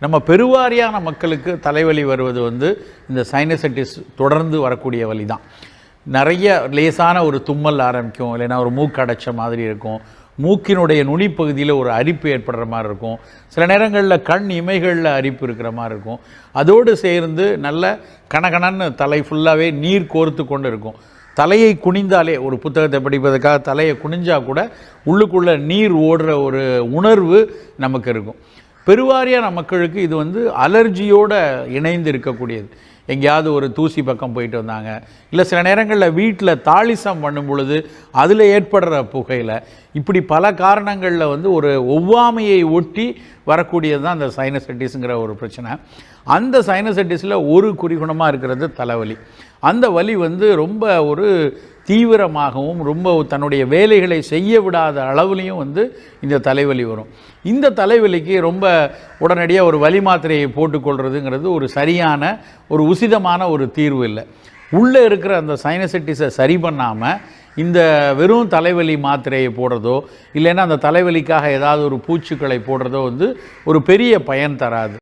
நம்ம பெருவாரியான மக்களுக்கு தலைவலி வருவது இந்த சைனசைட்டிஸ் தொடர்ந்து வரக்கூடிய வலி தான். நிறைய லேசான ஒரு தும்மல் ஆரம்பிக்கும், இல்லைன்னா ஒரு மூக்கு அடைச்ச மாதிரி இருக்கும், மூக்கினுடைய நுனிப்பகுதியில் ஒரு அரிப்பு ஏற்படுற மாதிரி இருக்கும், சில நேரங்களில் கண் இமைகளில் அரிப்பு இருக்கிற மாதிரி இருக்கும். அதோடு சேர்ந்து நல்ல கணக்கணன்னு தலை ஃபுல்லாகவே நீர் கோர்த்து கொண்டு இருக்கும். தலையை குனிந்தாலே, ஒரு புத்தகத்தை படிப்பதற்காக தலையை குனிஞ்சால் கூட உள்ளுக்குள்ளே நீர் ஓடுற ஒரு உணர்வு நமக்கு இருக்கும். பெருவாரியான மக்களுக்கு இது அலர்ஜியோடு இணைந்து இருக்கக்கூடியது. எங்கேயாவது ஒரு தூசி பக்கம் போயிட்டு வந்தாங்க, இல்லை சில நேரங்களில் வீட்டில் தாளிசம் பண்ணும் பொழுது அதில் ஏற்படுற புகையில், இப்படி பல காரணங்களில் ஒரு ஒவ்வாமையை ஒட்டி வரக்கூடியது தான் அந்த சைனசைட்டிஸுங்கிற ஒரு பிரச்சனை. அந்த சைனசைட்டிஸில் ஒரு குறிகுணமாக இருக்கிறது தலைவலி. அந்த வலி ரொம்ப ஒரு தீவிரமாகவும் ரொம்ப தன்னுடைய வேலைகளை செய்ய விடாத அளவுலையும் இந்த தலைவலி வரும். இந்த தலைவலிக்கு ரொம்ப உடனடியாக ஒரு வலி மாத்திரையை போட்டுக்கொள்கிறதுங்கிறது ஒரு சரியான ஒரு உசிதமான ஒரு தீர்வு இல்லை. உள்ளே இருக்கிற அந்த சைனசைட்டிஸை சரி பண்ணாமல் இந்த வெறும் தலைவலி மாத்திரையை போடுறதோ, இல்லைன்னா அந்த தலைவலிக்காக ஏதாவது ஒரு பூச்சிக்களை போடுறதோ ஒரு பெரிய பயன் தராது.